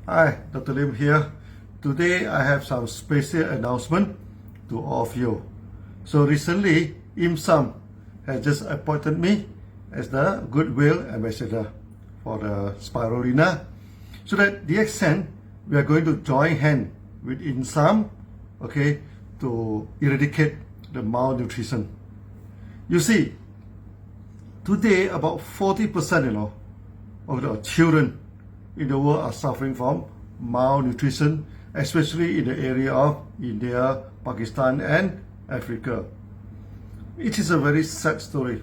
Hi, Dr. Lim here. Today I have some special announcement to all of you. So recently, IMSAM has just appointed me as the Goodwill Ambassador for the Spirulina. So that the extent we are going to join hand with IMSAM, okay, to eradicate the malnutrition. You see, today about 40%, of the children in the world are suffering from malnutrition, especially in the area of India, Pakistan and Africa. It is a very sad story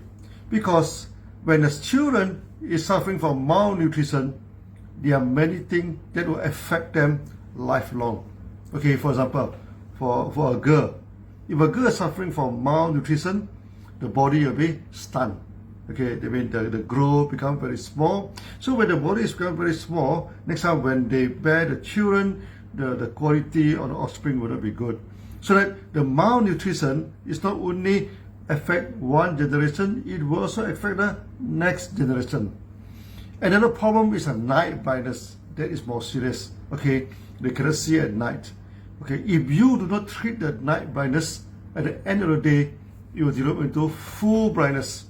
because when the children is suffering from malnutrition, there are many things that will affect them lifelong. Okay, for example, for a girl, if a girl is suffering from malnutrition, the body will be stunned. Okay, that means the growth become very small. So when the body is become very small, next time when they bear the children, the quality of the offspring will not be good. So that the malnutrition is not only affect one generation, it will also affect the next generation. Another problem is a night blindness. That is more serious. Okay, they cannot see at night. Okay, if you do not treat the night blindness, at the end of the day, you will develop into full blindness.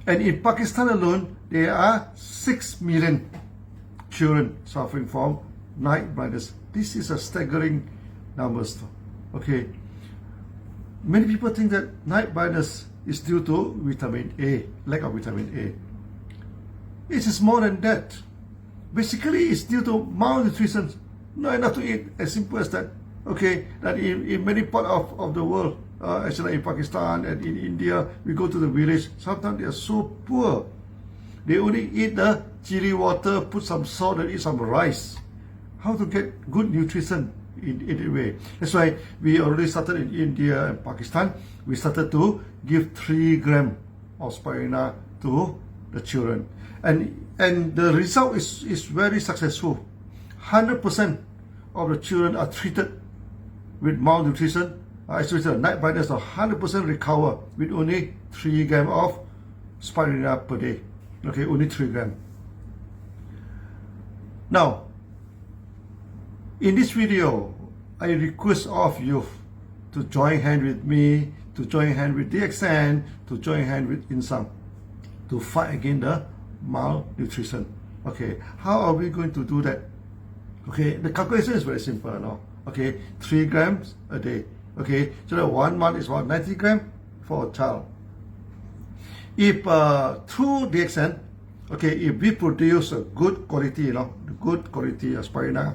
And in Pakistan alone, there are 6 million children suffering from night blindness. This is a staggering numbers. Okay, many people think that night blindness is due to vitamin A, lack of vitamin A. It is more than that. Basically, it's due to malnutrition. Not enough to eat, as simple as that. Okay, that in many parts of the world, actually in Pakistan and in India, we go to the village, sometimes they are so poor. They only eat the chili water, put some salt and eat some rice. How to get good nutrition in a way? That's why we already started in India and Pakistan. We started to give 3 grams of spirulina to the children. And the result is very successful. 100% of the children are treated with malnutrition, especially night blindness, 100% recover with only 3 grams of spirulina per day. Okay, only 3 grams. Now, in this video, I request all of you to join hand with me, to join hand with DXN, to join hand with IMSAM to fight against the malnutrition. Okay, how are we going to do that? Okay, the calculation is very simple now. Okay, 3 grams a day. Okay, so that 1 month is about 90 grams for a child. If through DXN, okay, if we produce a good quality, good quality of spirulina,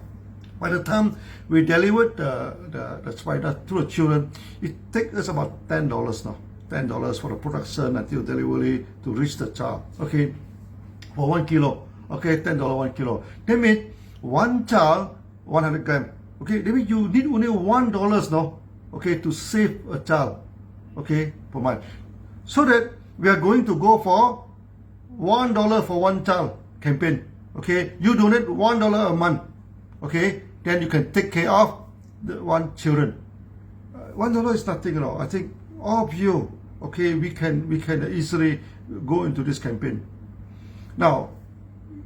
by the time we deliver the spirulina to the children, it takes us about $10 now. $10 for the production until delivery to reach the child. Okay, for 1 kilo. Okay, $10 1 kilo. That means one child 100 grams. Okay, that means you need only $1 now. Okay, to save a child. Okay, per month. So that we are going to go for $1 for one child campaign. Okay, you donate $1 a month. Okay, then you can take care of the one children. $1 is nothing at all. I think all of you, okay, we can easily go into this campaign. Now,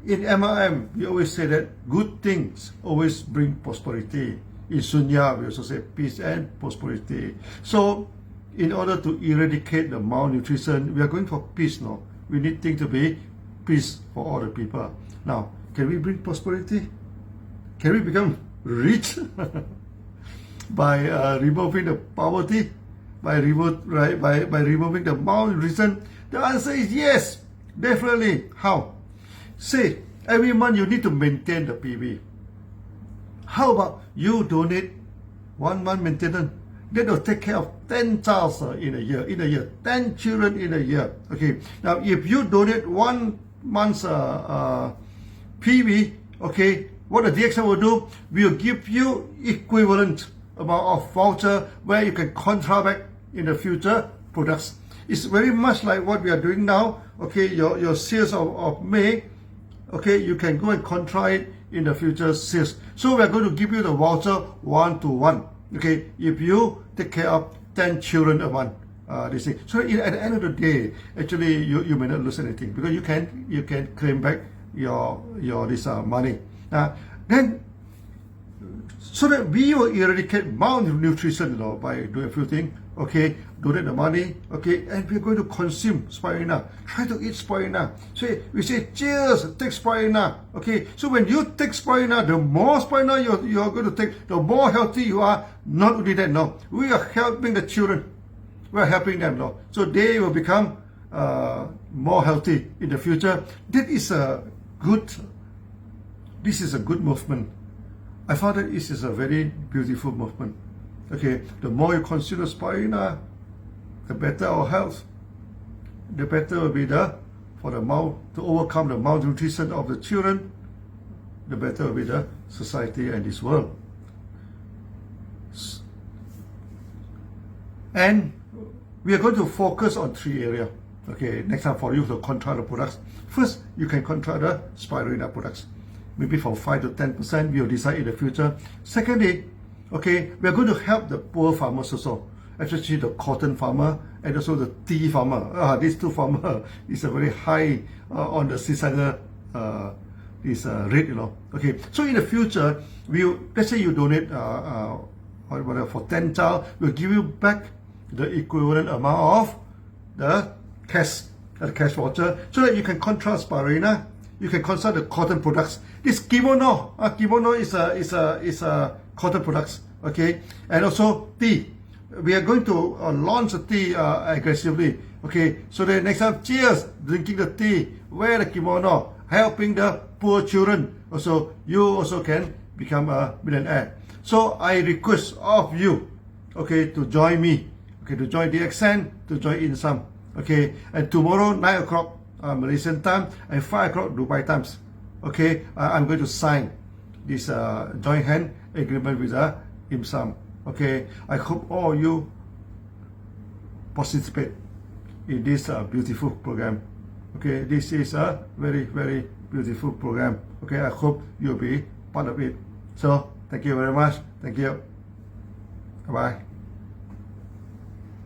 in MLM, we always say that good things always bring prosperity. In Sunya, we also say peace and prosperity. So, in order to eradicate the malnutrition, we are going for peace now. We need things to be peace for all the people. Now, can we bring prosperity? Can we become rich by removing the poverty? By removing the malnutrition? The answer is yes, definitely. How? Say, every month you need to maintain the PV. How about you donate 1 month maintenance? That will take care of 10 children in a year. 10 children in a year. Okay. Now, if you donate 1 month's PV, okay, what the DXN will do, we will give you equivalent amount of voucher where you can contract back in the future products. It's very much like what we are doing now. Okay, your sales of May, okay, you can go and contract it in the future sales. So we are going to give you the voucher 1-to-1. Okay, if you take care of 10 children a month, this thing. So at the end of the day, actually you may not lose anything because you can claim back your this money. then so that we will eradicate malnutrition, by doing a few things. Okay, donate the money. Okay, and we're going to consume spirulina. Try to eat spirulina. So we say, cheers, take spirulina. Okay, so when you take spirulina, the more spirulina you're going to take, the more healthy you are. Not only that, no, we are helping the children. We are helping them, no, so they will become more healthy in the future. This is a good movement. I found that this is a very beautiful movement. Okay, the more you consume spirulina, the better our health. The better will be to overcome the malnutrition of the children. The better will be the society and this world. And we are going to focus on 3 areas. Okay, next time for you to control the products. First, you can control the spirulina products. Maybe from 5 to 10%, we'll decide in the future. Secondly, okay, we are going to help the poor farmers also, especially the cotton farmer and also the tea farmer. These 2 farmers is a very high on the seasonal rate, Okay, so in the future, let's say you donate for 10 child, we'll give you back the equivalent amount of the cash voucher, so that you can control spirulina, you can control the cotton products. This kimono is a cotton products, okay, and also tea. We are going to launch the tea aggressively, okay, so that next time, cheers, drinking the tea, wear the kimono, helping the poor children. Also, you also can become a millionaire. So I request of you, okay, to join me, okay, to join DXN, to join InSum, okay, and tomorrow 9 o'clock Malaysian time and 5 o'clock Dubai times, okay, I'm going to sign this joint hand agreement with InSum. Okay, I hope all you participate in this beautiful program. Okay, this is a very, very beautiful program. Okay, I hope you'll be part of it. So thank you very much. Thank you. Bye.